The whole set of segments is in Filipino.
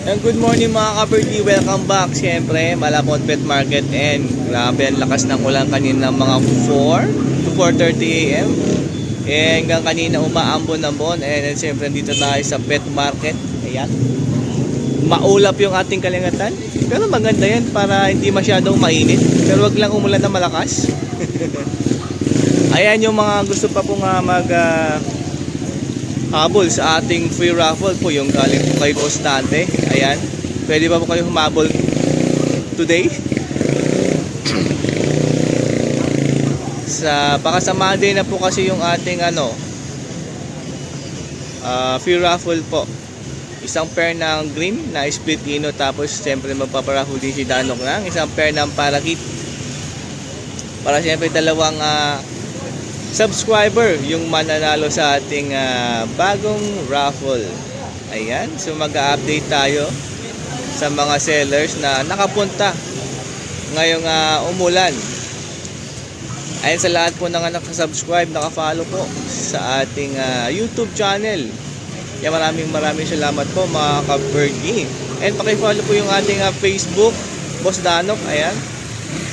And good morning mga ka-birdie, welcome back. Siyempre, Malabon Pet Market and grabe ang lakas ng ulan kanina mga 4 to 4:30 AM. Hanggang kanina umaambon-ambon and siyempre dito tayo sa Pet Market. Ayan. Maulap yung ating kalingatan. Pero maganda yan para hindi masyadong mainit. Pero wag lang umulan na malakas. Ayan yung mga gusto pa pong habol sa ating free raffle po, yung galing po kay Constante. Ayan, pwede pa po kayo humabol today sa baka sa Monday na po kasi yung ating free raffle po. Isang pair ng green na split ino, tapos siyempre magpaparaffle din si Danok ng isang pair ng parakit para siyempre dalawang subscriber yung mananalo sa ating bagong raffle. Ayan, so mag-update tayo sa mga sellers na nakapunta ngayong umulan. Ayan, sa lahat po na nakasubscribe, nakafollow po sa ating YouTube channel. Yan, maraming salamat po mga ka-birdie. And pakifollow po yung ating Facebook, Boss Danok. Ayan,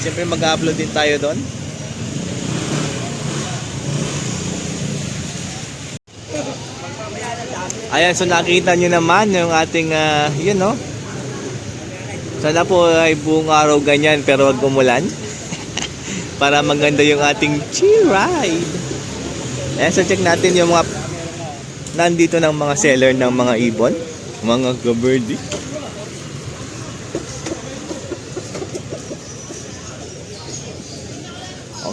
siyempre mag-upload din tayo doon. Ayan, so nakita nyo naman yung ating yun, no? Sana po ay buong araw ganyan pero wag umulan para maganda yung ating chill ride. Ayan, so check natin yung mga nandito ng mga seller ng mga ibon, mga ka-birdie.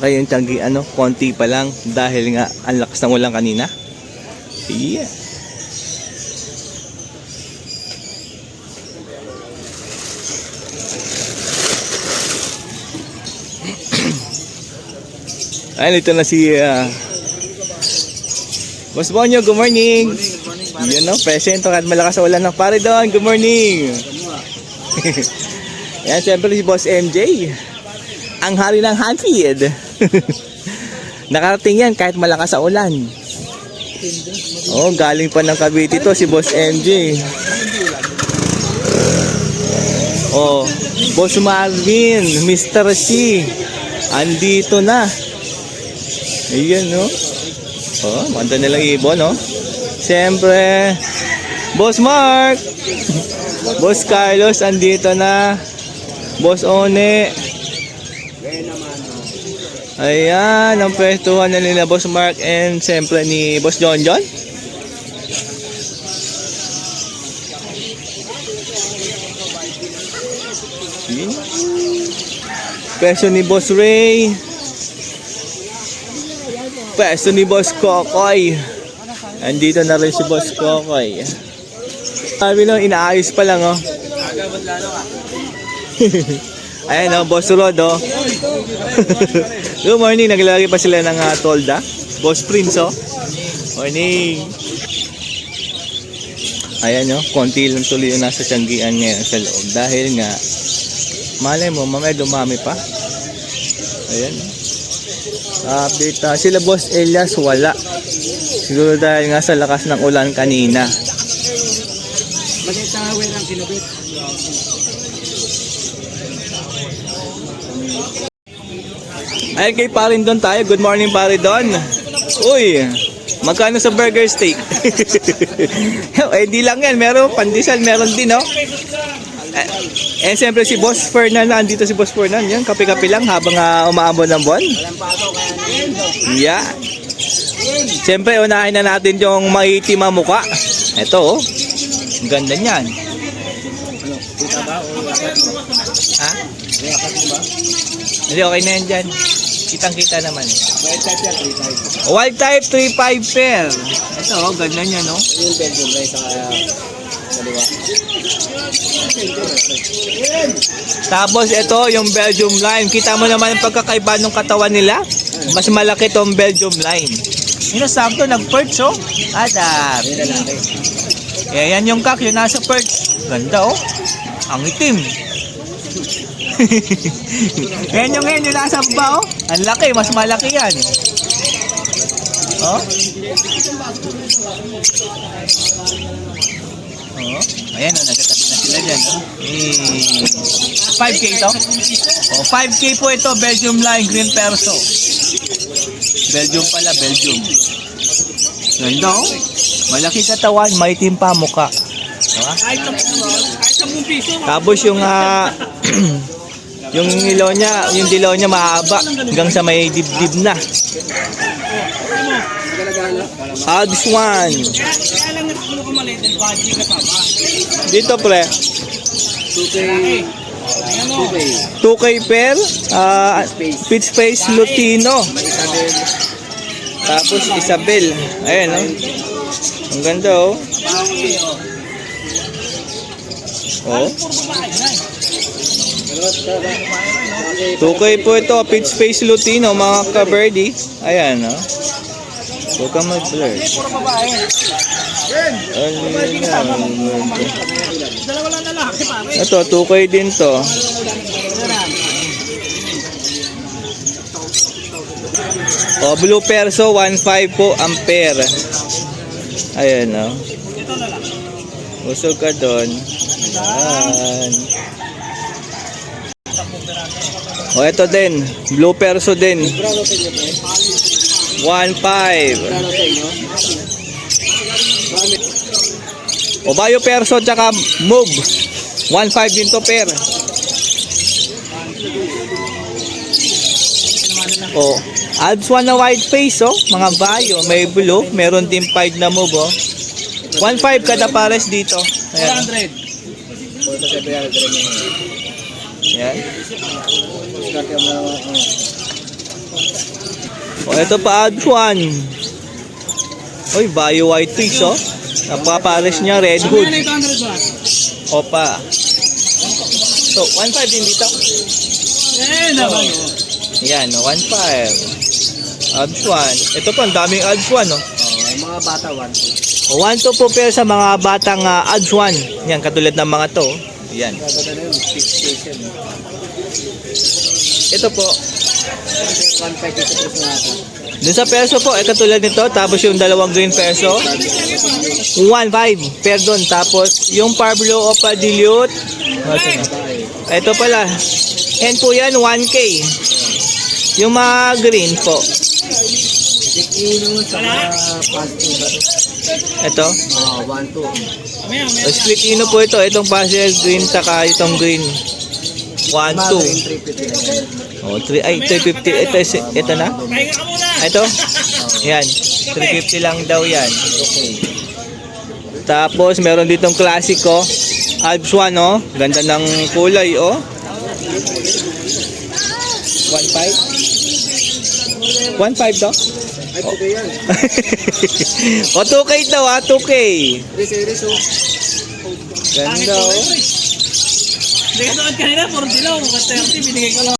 Okay, yung tiyanggi konti pa lang dahil nga ang lakas ng ulan kanina. Yeah. Ayun, ito na si Boss Bonyo, good morning. Good morning. Yun, no, present kahit malakas sa ulan ng pare doon. Good morning. Yan, siyempre si Boss MJ, ang hari ng handfeed. Nakarating yan kahit malakas sa ulan. Oh, galing pa ng Cavite to si Boss MJ. Oh, Boss Marvin, Mr. C, andito na. Ayan, no? Oh, manda nilang ibon, no? Siyempre, Boss Mark, Boss Carlos, andito na. Boss One. Ayan, ang pwestuhan na nila Boss Mark and siyempre ni Boss John. Pwesto ni Boss Ray. Pwesto ni Boss Kokoy. Andito na rin si Boss Kokoy. Sabi no, inaayos pa lang, oh. Ayan, oh, Boss Rod, oh. Good morning, naglalagay pa sila ng tolda. Boss Prince, oh. Morning. Ayan, oh, konti lang tuloy yung nasa tiyanggian ngayon sa loob. Dahil nga, malay mo, mamaya dumami pa. Ayan, oh. Update sila Boss Elias wala. Siguro dahil nga sa lakas ng ulan kanina. Magitawin ang kinubit. Ay, kay Parin Don tayo. Good morning, Parin Don. Uy, magkano sa burger steak? Eh, di lang yan. Meron pandesal, meron din, no? Eh, siyempre si Boss Fernan, nandito si Boss Fernan. Yan, kape-kape lang habang umaambon ng buwan. Yeah. Siyempre, unahin na natin yung maitim ang mukha. Ito, oh. Ang ganda niyan. Ha? Hindi, okay na yan dyan. Kitang-kita naman. Wild type 3-5 pair. Ito, oh, ganda niya, no? Yung Belgium guys, kaliwa. Tapos ito yung Belgium line. Kita mo naman ang pagkakaiba ng katawan nila. Mas malaki tong Belgium line. Yun, sakto nag-perch, oh. Adap. Yan yung kak, yun nasa perch. Ganda, oh. Ang itim. Yan yung nasa baba, oh. Ang laki, mas malaki yan. Oh. Oh. Ayan, oh, nagkatabi na Sila dyan, no? 5K ito? Oh, 5K po ito, Belgium line, green perso. Belgium pala, Belgium. Ganda, oh. Malaki katawan, maitim pa mukha. Diba? Tapos yung yung ilaw niya, yung dilaw niya mahaba hanggang sa may dibdib na. Odds 1. Dito pre. 2K per pitch face Lutino. Tapos Isabel. Ayan, no? Ang ganda, oh. Oh. 2K po ito, pitch face Lutino, mga ka-birdie. Ayan, no? Huwag kang mag-blur. Ito, 2K din to. O, blue perso, 1.5 po ampere. Ayan, no? Usog ka doon. Ayan. O, ito din. Blue perso din. 1.5. O, bayo perso tsaka move. 1.5 din to per. O, adds 1 na white face, oh. Mga bayo. May blue. Meron din 5 na move, oh. 1.5 kada pares dito. Ayan. 400. Yan. O, ito pa adds 1. Uy, bayo white face, oh. Napapares niya red hood. Opa. So, 1.5 din dito. Yan, 1.5. Adds 1. Ito pa, ang daming adds 1, no? Mga bata 1. 1 po pero sa mga batang adds 1. Yan, katulad ng mga to. Yan. Ito po. 1.5 ito po sa nata. Dun sa perso po, katulad nito. Tapos yung dalawang green perso. 1.5 per doon. Tapos yung Parblo o Dilute. Ito pala. Yan po yan, 1K. Yung mga green po. Ito. 1-2. Split ino po ito. Itong pastel green saka itong green. 1, 2. Oh, 3, ay, 350. Ito na? Ito? Yan. 350 lang daw yan. Tapos, meron ditong klasiko. Alps 1, oh. Ganda ng kulay, oh. 1.5? 1.5 to? Ay, puto yan. O, 2K daw, ha? 2K. Ganda, oh. Hindi ka doon kanina, puro dilaw. Mga 30, binigay ko lang.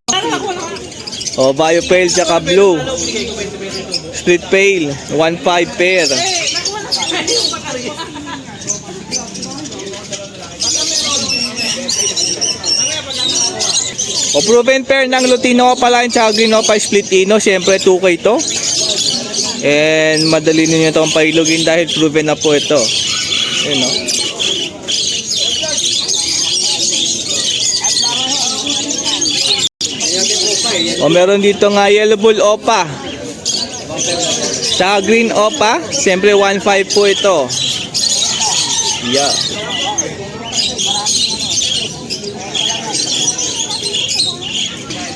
O, bio pale tsaka blue. Split pale. 1.5 pair. O, proven pair ng Lutino pala yung tsaka Green Opa Split Ino. Siyempre, 2K to. And madali ninyo itong pailugin dahil proven na po ito. Yun, no? O, meron dito nga yellow bull opa. Sa green opa, siyempre 1.5 po ito. Yeah.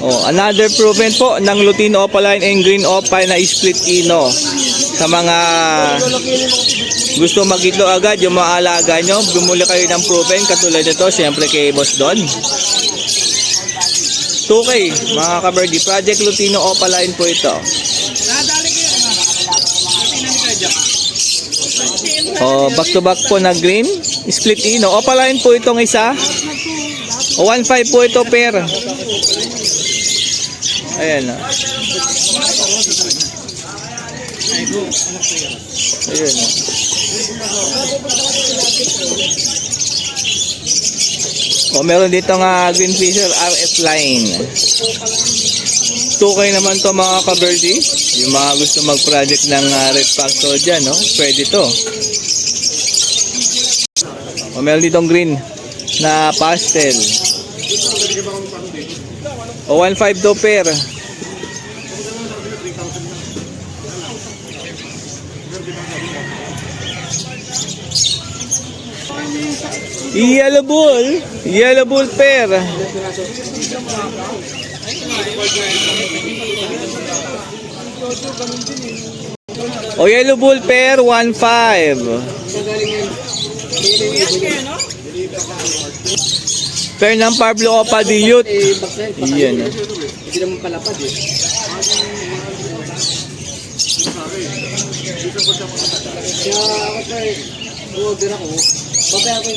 O, another proven po ng Lutino Opaline and Green Opa na split ino. Sa mga gusto mag-itlo agad, yung mga alaga nyo, bumuli kayo ng proven katulad nito, siyempre kay Boss Don. 2K, mga kaberdi. Project Lutino Opaline po ito. O, back to back po na green. Split ino. Opaline po itong isa. O, 1.5 po ito per. Ayan na. Ayan na. O, meron dito nga Green Fisher RF line. 2K naman to mga ka-birdie. Yung mga gusto mag-project ng red factor dyan, no? Pwede to. O, meron ditong green. na pastel. O 1.5 daw pair. Yellow bull pair. O yellow bull pair 1.5. Pair ng Pablo Opa Dilute. Iyan. Hindi naman palapad eh. Kaya ako sir, order ako. Babaya ko.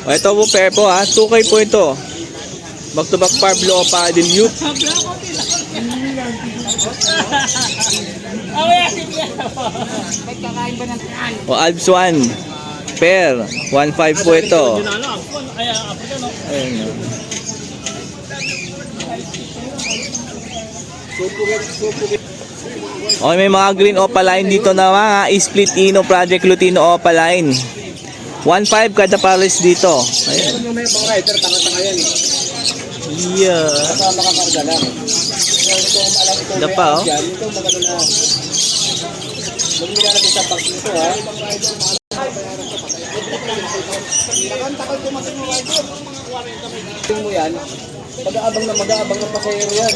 O ito po pair po ha. 2K po ito. Back to back Pablo Opa Dilute. O Alps 1. Pair. 1.5 po ito. Ayun. Okay, may mga green opaline dito na mga split ino project Lutino opaline. 1.5 kada pares dito. Ayun. Yung may mga rider, tanga-tanga yan eh. Yeah. Baka makakarga lang. Kaya ito, alam ito, Dapa, oh. yan. Ito, magano na. Magmula na din sa park nito, ha? Takal ko masin mo, rider. Tingin mo yan, mag-aabang na pasahero yan.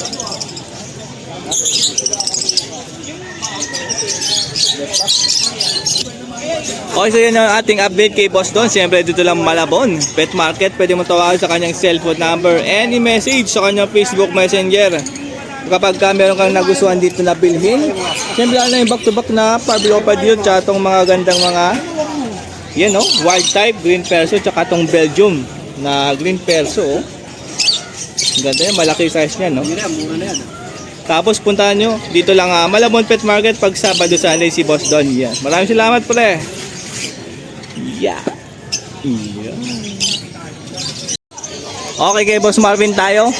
Okay, so yun ang ating update kay Boss Don. Siyempre dito lang Malabon Pet Market. Pwede mo tawagan sa kanyang cellphone number, any message sa kanyang Facebook Messenger. Kapag meron kang nagustuhan dito na bilhin, siyempre ano yung back to back na Pablo Opa Dilute, tsaka itong mga gandang mga yan no, wild type green perso, tsaka itong Belgium na green perso. Oh. Ganda yan, malaki size niya no. Yun na, muna na yan. Tapos puntahan nyo dito lang Malabon Pet Market pag Sabado Sunday si Boss Don. Yan. Maraming salamat pre. Yeah. Okay, kay Boss Marvin tayo.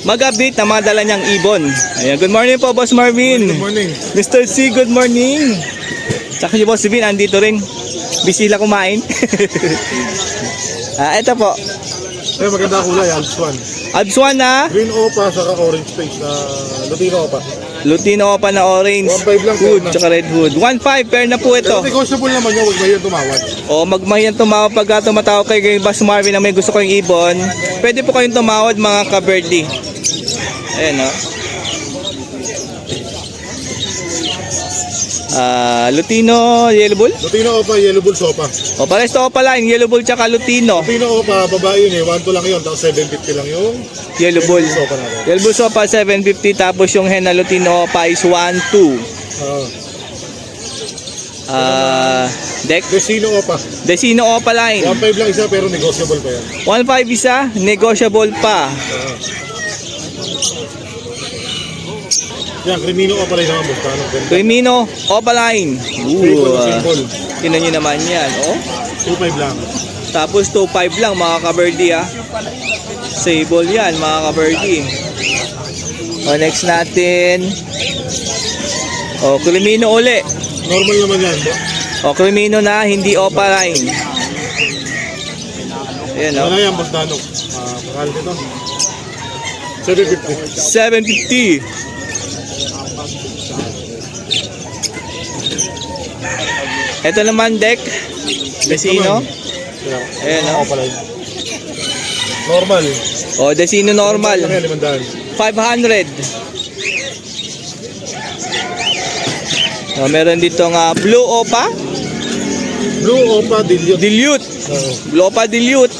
Mag-update na mga dala niyang ibon. Ayan, good morning po Boss Marvin. Good morning. Mr. C, good morning. Tsaka si Boss Vin andito rin. Busy lang kumain. Ito po. Eh, maganda kulay, Alps 1. Alps 1 na Green Opa, saka orange face na Lutino Opa. Lutino Opa na orange 1.5 lang hood, pair na. tsaka red hood. 1.5 pair na po ito. Pero negotiable naman yun, huwag mahirap tumawad. O magmahiyan tumawag pagka tumatawag kay Boss Marvin na may gusto kayong ibon. Pwede po kayong tumawad mga ka-birdie. Ayan o. Lutino Yellow Bull. Lutino Opa, Yellow Bull Sopa. O pares to Opa line, Yellow Bull tsaka Lutino. Lutino Opa, babae yun eh, 1-2 lang yun, tapos 750 lang yung Yellow Bull. Sopa natin. Yellow Bull Sopa 750, tapos yung hen na Lutino Opa is 1.2. Deck. Desino Opa. Desino Opa line. 1.5 lang isa pero negotiable pa yan. 1.5 isa, negotiable pa. Yan, Crimino Opa rin naman, basta ano, ganda. Crimino Opa line. Simple na simple. Tinan nyo naman yan. Oh. 2.5 lang. Tapos 2.5 lang mga ka-birdie ah. Sable yan mga ka-birdie. O next natin. O Crimino uli. Normal naman yan. O Crimino na hindi Opa line. Ayan o. Ano yan, basta ano. Pakal dito. 750. 750. Ito naman deck. Desino. Ayan o. Opa line. Normal. O Desino normal. Lang yan, 500. 500. So, meron dito nga Blue Opa Blue Opa Dilute. Dilute. Blue Opa Dilute.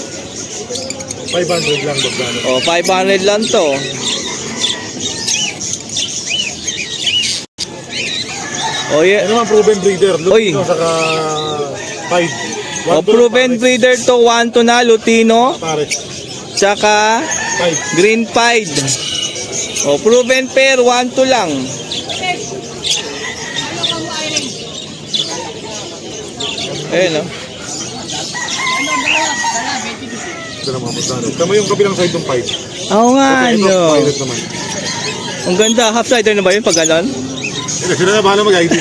500 lang basta ano. O 500 lang to. O yeah. Ano naman proven breeder? Oy. Lutino saka 5. O proven breeder to 1 to na Lutino. Pares. Tsaka 5. Green Pied. O proven pair 1 to lang. Ayun o. Ito naman basta ano. Tama yung kabilang side ng 5. Oo nga Ito, ano. pilot naman. Ang ganda. Half-sider na ba yun pag ganon? Sila na bahala mag-ID.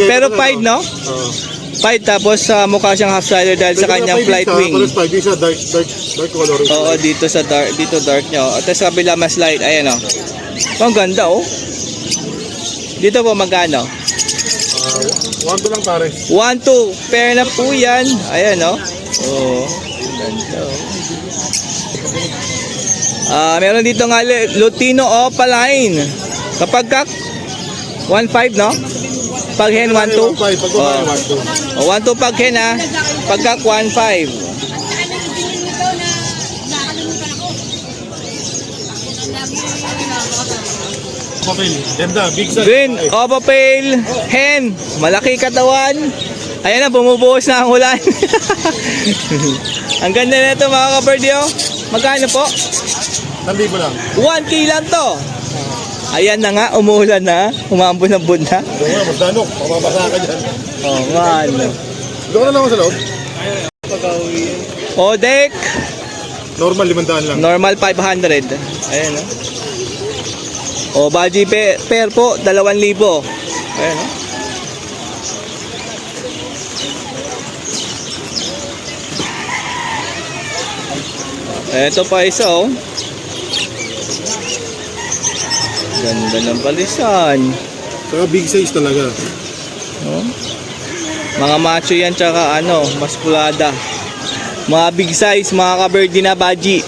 Pero pied no? Oo. 5 tapos mukha siyang half strider dahil sa kanyang flight wing. Pares 5, di siya dark color. Oo, dito sa dark niya. At sa kabila mas light. Ayan oh. Ang ganda oh. Dito po magkano? 1 to lang pares. 1-2. Pair na po yan. Ayan oh. Oh, ganda oh. Meron dito nga Lutino Opaline. Kapag kak 1.5 no? Pag hen 1.2. 1.5, pag kumain 1 to. 1.2 pag hen ha. Pag kak 1.5. Papel. Ganda, big size. Green Opa Pale hen. Malaki katawan. Ayan na, bumubuhos na ang ulan. Ang ganda na ito mga kabirdie oh. Magkano po? 1,000 lang. 1K lang to. Ayan na nga, umuulan na. Umambon-ambon na. Doon nga, mas danok. Papabasa ka dyan. Oh, man. Doon ka na lang ako sa loob. Odek. Normal, 500 lang. Normal 500. Ayan oh. O, Baji pair po, 2,000. Ayan oh. Ito pa isa oh. Ganda ng palisan. Saka big size talaga. Oh. Mga macho yan tsaka ano, maskulada. Mga big size, mga kabirdie na Baji.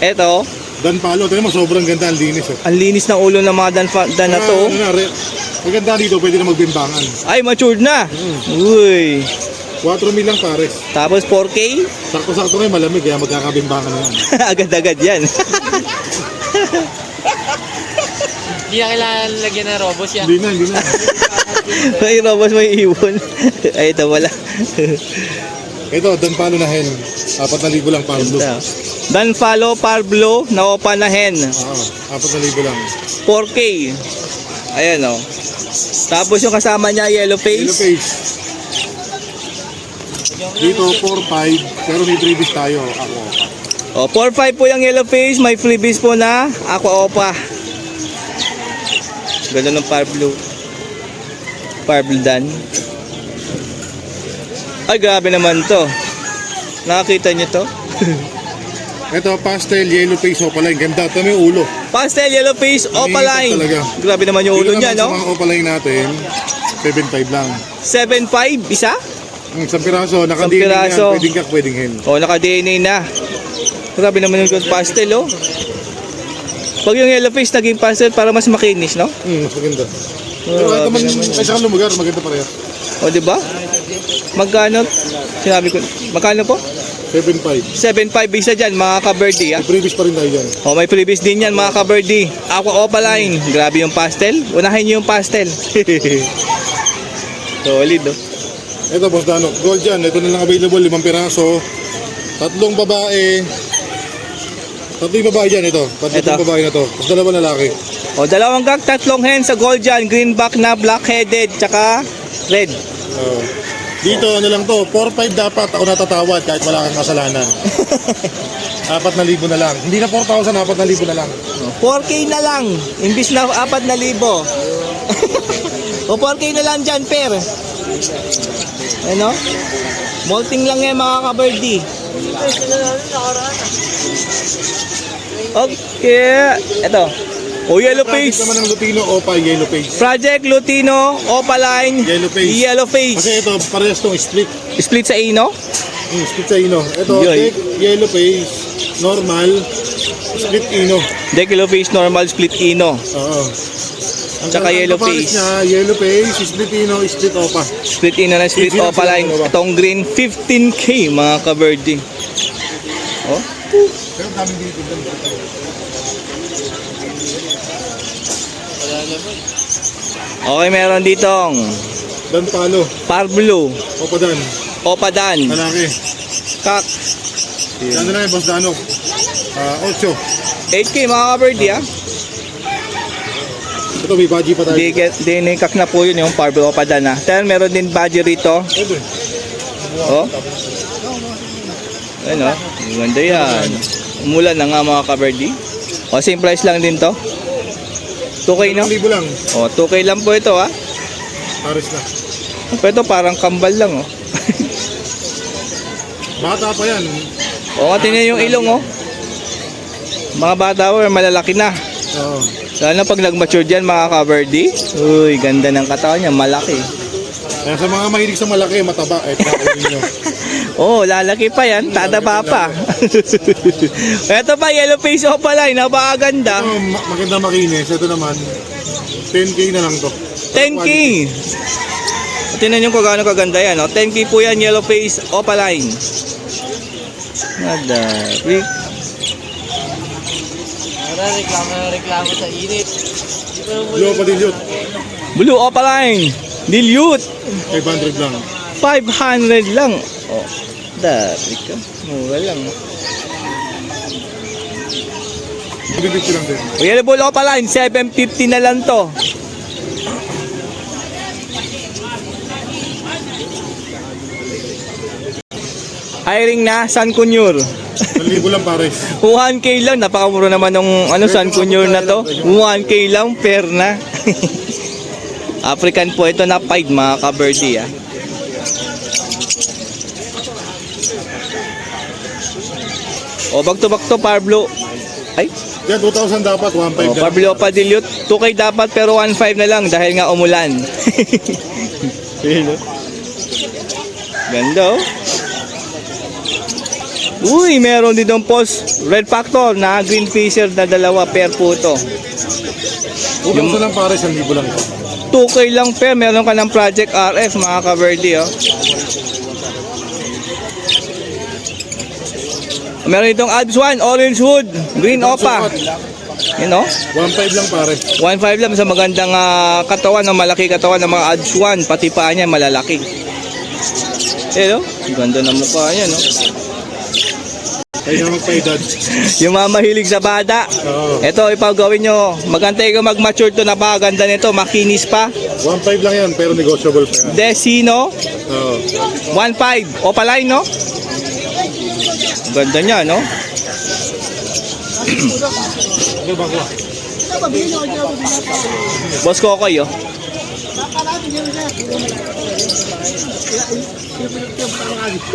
Ito, Dan palo, tayo mo, sobrang ganda ang linis. Oh. ang linis ng ulo ng mga dan na to. Ang ganda dito, pwede na magbimbangan. Ay, matured na. Uy. 4,000 lang pares. Tapos 4K. Sakto-sakto ngayon malamig, kaya magkakabimbangan na yan. Agad-agad yan. Hindi na kailangan lagyan ng robos yan. Hindi na. May robos may ibon. Ay, ito wala. Ito, Dan palo na hen. 4,000 lang palo. Dan follow Parblo na opa na hen. 4,000 lang. 4K. Ayan o. Tapos yung kasama niya yellow Yellow face. face. Dito 4,500 pero may freebies tayo. Ako. O, 4-5 po yung yellow face. May freebies po na aqua opa. Ganda ng Parblo. Parblo Dan. Ay, grabe naman to. Nakakita niyo to? Ito, pastel, yellow face, opaline. Ganda. Ito may ulo. Pastel yellow face opaline. talaga. Grabe naman yung ulo Dito niya, naman no? sa mga opaline natin, 7,500 lang. 7.5 isa? Isang piraso, Isang naka-DNA piraso. yan, pwedeng kak, pwedeng hen. O, naka-DNA na. Grabe naman yung pastel, oh. Pag yung yellow face naging pastel para mas makinis, no? Mas maganda. Pero kahit naman, kahit saan lumagar, maganda pareha. O, di ba? Magkano? Sinabi ko, magkano po? 7,500. 7.5 isa dyan, mga ka-birdie, ah. May freebies pa rin tayo dyan. O, may freebies din yan, mga ka-birdie. Aqua Opaline. Grabe yung pastel. Unahin nyo yung pastel. Solid, oh. Ito, boss Dano. Gold dyan. Ito na lang available, 5 piraso. 3 babae. 3 babae dyan, ito. 3 Ito. babae na to. Tapos 2 lalaki. O, 2 gag, 3 hen sa gold dyan. Greenback na black-headed, tsaka red. Dito, ano lang to, 4,500 dapat ako natatawad kahit wala kang kasalanan. 4,000 na lang. Hindi na 4,000, 4,000 na lang. 4K na lang. Imbis na 4,000. O 4K na lang dyan, per. Ano? Molting lang yan, mga ka-birdie. Okay. Ito. O, yellow Project face. naman ng Lutino, Opa, yellow face. Project Lutino, Opaline, Yellow face. Yellow face. Kasi ito, parehas tong split. Split sa ino. Split sa ino. Ito, Yoy. deck, yellow face, normal, split ino. Deck yellow face, normal, split ino. Oo. Ang Tsaka ang yellow kapares face. Niya, yellow face, split ino, split Opa. Split ino na split Sino- Opaline. sino ba? Itong green, 15K, mga ka-birdie. Oh. Pero daming dito. Okay, meron ditong Dan palo, Parblo, Opa Dan, Opadan, malaki. Kak. Ano na yung boss Dano? 8. 8K, mga ka-birdie, ah. Ito, may baji pa tayo. Dinikak na po yun yung Parblo Opadan, ah. Then, meron din badge rito. Ito. Oh. Ayun, oh. Ganda yan. Umulan na nga, mga ka-birdie. O, same price lang din to. 2K, no? 1,000 lang. O, 2K lang po ito, ah. Paris na. Pero ito parang kambal lang, oh. Bata pa yan. O, tingnan yung ilong, oh. Mga bata po, malalaki na. Oo. Lalo na pag nag-mature dyan, mga ka-birdie. Uy, ganda ng katawan niya, malaki. Kaya sa mga mahilig sa malaki, mataba, pakawin nyo. Oh, lalaki pa yan, tataba pa. Ito pa, yellow face opaline, napakaganda. Ito, maganda makinis. Ito naman, 10K na lang to. 10K. Tingnan nyo kung gaano kaganda yan. Oh. 10K po yan, yellow face opaline. Madari. Reklamo sa init. Blue pa din yun. Blue opaline. Dilute. 500 lang. 500 lang. Oh, dari ka. Mura lang. Oh. Bibigit lang din. O, yellow bull opaline, 750 na lang to. Hiring na, San Kunyur. 1,000 lang pares. 1K lang, napakamura naman ng San Kunyur na to. 1K lang, per na. African po ito na pied, mga ka-birdie, ah. O, back to Parblo. Ay, Yan, 2,000 dapat, 1,500 o, lang. Parblo pa dilute. 2K dapat pero 1.5 na lang dahil nga umulan. Ganda, oh. Uy, meron din ng post red factor na green fisher na dalawa per po to. 2,000 lang pares, 1,000 lang. 2K lang per, meron ka ng Project RF, mga ka-birdie, oh. Meron itong Ads 1, orange hood, green opa. Yun, oh. 1,500 lang pares. 1.5 lang sa magandang katawan, ng malaki katawan ng mga Ads 1, pati paa niya malalaki. Eh, oh. Ganda ng mukha niya, no. Kaya na magpa-edad. Yung mga mahilig sa bata. Oo. Ito, ipagawin nyo. Magantay ko mag-mature to, napakaganda nito. Makinis pa. 1,500 lang yan, pero negotiable pa yan. Desino, Oo. 1.5. Opaline, no? Ganda niya, no? Boss Kokoy, oh.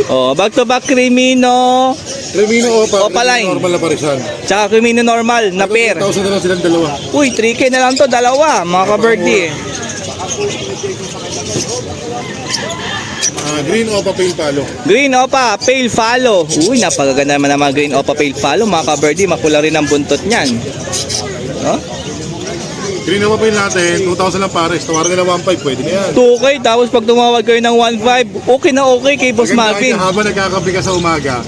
Oh, back to back Crimino, Remino Opa, Opaline. normal na parisan. tsaka Crimino normal na pair. 1,000 na lang silang dalawa. Uy, 3K na lang to, dalawa, mga ka-birdie. Green Opa Pale Palo. Green Opa, Pale Follow. Uy, napakaganda naman ng mga Green Opa, Pale Follow, mga ka-birdie. Makula rin ang buntot niyan. No? Green Opa Pale natin, 2,000 lang pares. Tawaran nila 1,500, pwede na yan. 2K, tapos pag tumawag kayo ng 1.5, okay na okay kay Boss Maganda Marvin. kanya, habang nagkakape ka sa umaga,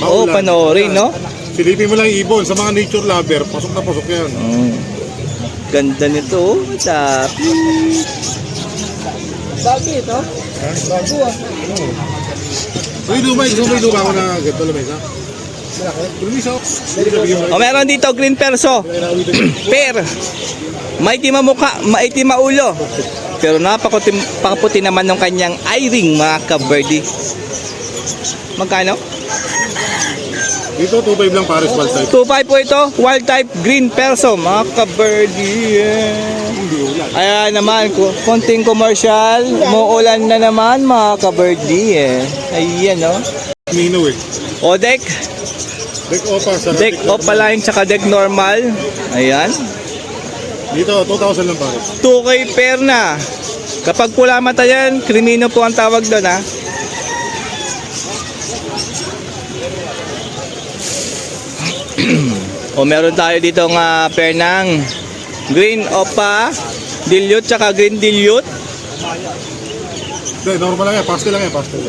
Oo, maulan. panoorin, no? Silipin mo lang yung ibon. Sa mga nature lover, pasok na pasok yan. Ganda nito, oh. Tapi. Bago ito? Bago ah. May lumay, gusto mo may luma ko na ganito lamesa? Lumisa ako. O, meron dito, Green Perso. Pair. Maitim ang mukha, maitim ang ulo. Pero napakaputi naman ng kanyang eye-ring, mga ka-birdie. Magkano? Dito, 2,500 lang pares, wild type. 2.5 po ito, wild type Green Perso, mga ka-birdie. Ayan naman, konting commercial, muulan na naman, mga ka-birdie. Ayan, no? Mino eh. O, deck Deck Opa, sa Opaline, tsaka deck normal. Ayan. Dito, 2,000 lang pares. 2K pair na. Kapag pula mata yan, Crimino po ang tawag doon, ha. O, meron tayo dito nga pair ng Green Opa Dilute tsaka Green Dilute. Hindi, normal lang yan. Pastel lang yan, pastel.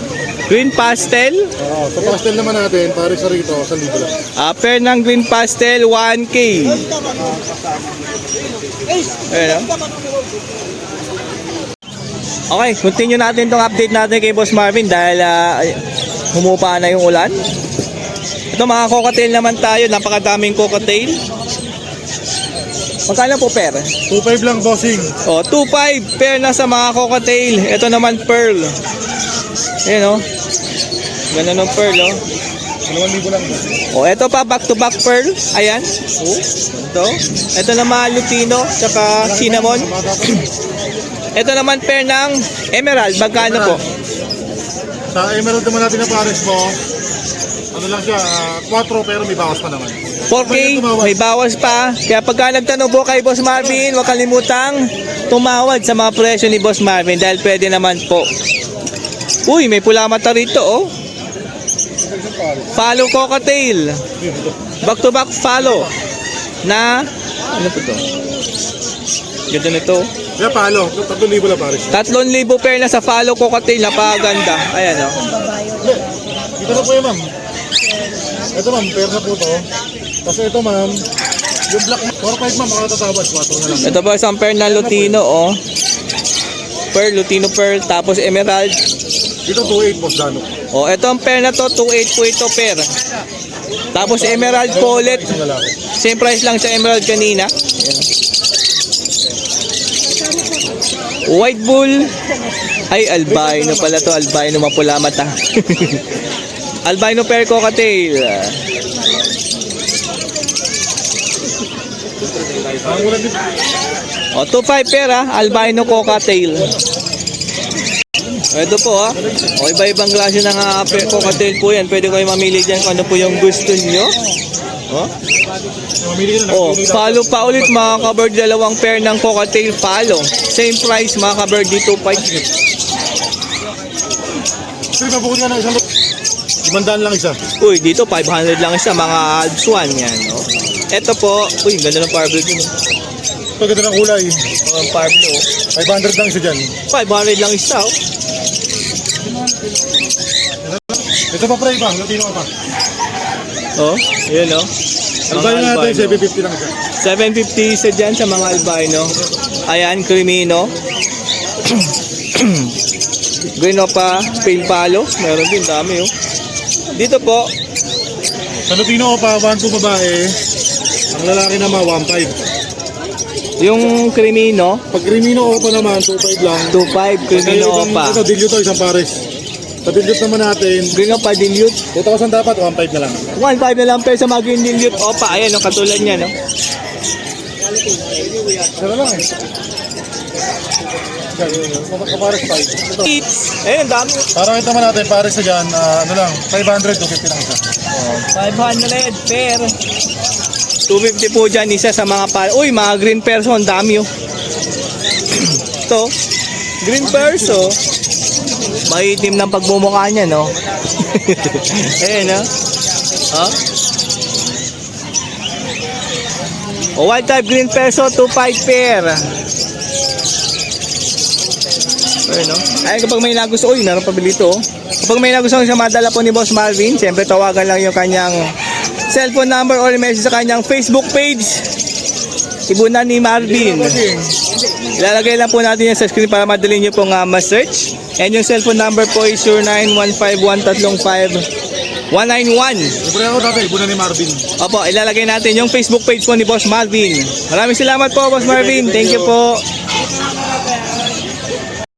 Green Pastel. Oo, sa pastel naman natin, pares sa rito, 1,000 lang. Pair ng Green Pastel, 1K. Ayan, o. Okay, continue natin tong update natin kay Boss Marvin dahil humupa na yung ulan. Ito, mga cocktail naman tayo. Napakadaming cocktail. Magkano po pair? 2,500 lang, bossing. O, 2.5 pair na sa mga cocktail. Ito naman pearl. Ayan, o. Ganda ng pearl, o. 2,000 lang. O, ito pa, back to back pearl. Ayan. O, ito. Ito naman lutino, tsaka cinnamon. Ito naman pair ng Emerald, magkano po? Sa Emerald naman natin na pares mo, ano lang siya, 4 pero may bawas pa naman. 4K, may bawas pa. Kaya pagka nagtanong po kay Boss Marvin, huwag kalimutang tumawad sa mga presyo ni Boss Marvin dahil pwede naman po. Uy, may pula mata rito, oh. Follow cocktail. Back to back follow. Na, ano po to? Ganda nito. Kaya palo, 3,000 lang pares. 3,000 pair na sa follow cocktail, napakaganda. Ayan, oh. Dito na po yun, ma'am. Ito, ma'am, pair na po to. Kasi ito, ma'am, yung black, 4-5, ma'am, makatatawad, 4 na lang. Ito po isang pair na Lutino, oh. Pearl, Lutino Pearl, tapos Emerald. Dito 2.8, boss, Dano. Oh, ito ang pair na to, 2.8 po ito pair. Tapos Emerald Collet, Isang lalaki. same price lang sa Emerald kanina. White Bull, ay albino pala to, albino mapula mata. Albino pair cocktail. Ang mura din. O, 2.5 pair albino cocktail. Ito po O, iba-ibang klase ng cocktail po yan. Pwede kayo mamili dyan kung ano po yung gusto nyo. Mamili ka na. Follow pa ulit mga ka-bird, dalawang pair ng cocktail follow. Same price mga ka-bird, 2.5. Sige, pabukod ka na isang 500 lang isa. Uy, dito 500 lang isa, mga Alps 1 yan. Ito po, uy, ganda ng Power Blue dun. Pagkita ng kulay, Ang Power Blue. 500 lang isa dyan. 500 lang isa. Ito pa, pre, pa. Latino ka pa. Yun Albino natin, 750 lang isa. 750 isa dyan sa mga albino. Ayan, Crimino. Green pa, pale palo. Meron din, dami Dito po, Sa Latino ko pa, 1-2 babae. Ang lalaki naman, 1.5. yung Crimino, Pag Crimino Opa naman, 2.5 lang. 2.5, Crimino pa. Ito, dilute to, isang pares. Sa dilute naman natin, Green pa, dilute. 2,000 dapat, 1.5 na lang. 1.5 na lang pero sa mga green dilute. Opa, ayan, katulad niya, Isa na lang eh. Kapares 5. Ito. Eats. Ayun, dami. Para ito naman natin, pares na dyan, ano lang, 500 to 50 lang isa. 500 per 250 po dyan isa sa mga uy, mga green person, dami ito, green perso maitim ng pagmumukha niya, no? Ayan, no? Wild type green perso, 2.5 pair. Ayun, no? Ayun, kapag may nagusto, uy, naroon pabili ito. Kapag may nagusto sa madala po ni Boss Marvin, siyempre tawagan lang yung kanyang cellphone number or message sa kanyang Facebook page. Ibunan ni Marvin. Ilalagay lang po natin yan sa screen para madali nyo pong ma-search. And yung cellphone number po is 0915135191. Libre ako dati, ibunan ni Marvin. Opo, ilalagay natin yung Facebook page po ni Boss Marvin. Maraming salamat po, Boss Marvin. Thank you po.